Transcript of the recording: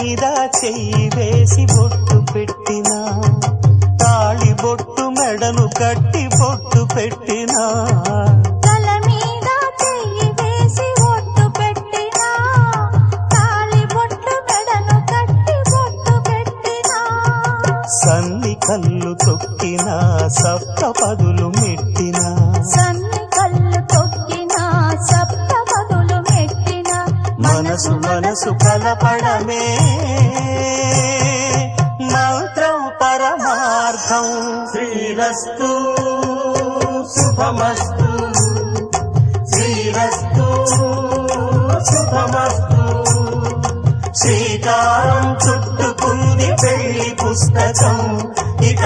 మీద చెయ్యి వేసి బొట్టు పెట్టినా తాళి బొట్టు మెడను కట్టి బొట్టు పెట్టినా తల మీద చెయ్యి వేసి బొట్టు పెట్టినా తాళి బొట్టు మెడను కట్టి బొట్టు పెట్టినా సన్ని కళ్ళు తొక్కినా సప్త పదులు మెట్టినా సన్ని కళ్ళు తొక్కినా సప్త పదులు మెట్టినా మనసు మనసు కలపడమే మంత్రం పరమార్థం శ్రీరస్తు శుభమస్తు శ్రీరస్తు శుభమస్తు శ్రీకారం చుట్టుకుంది పెళ్లి పుస్తకం ఇక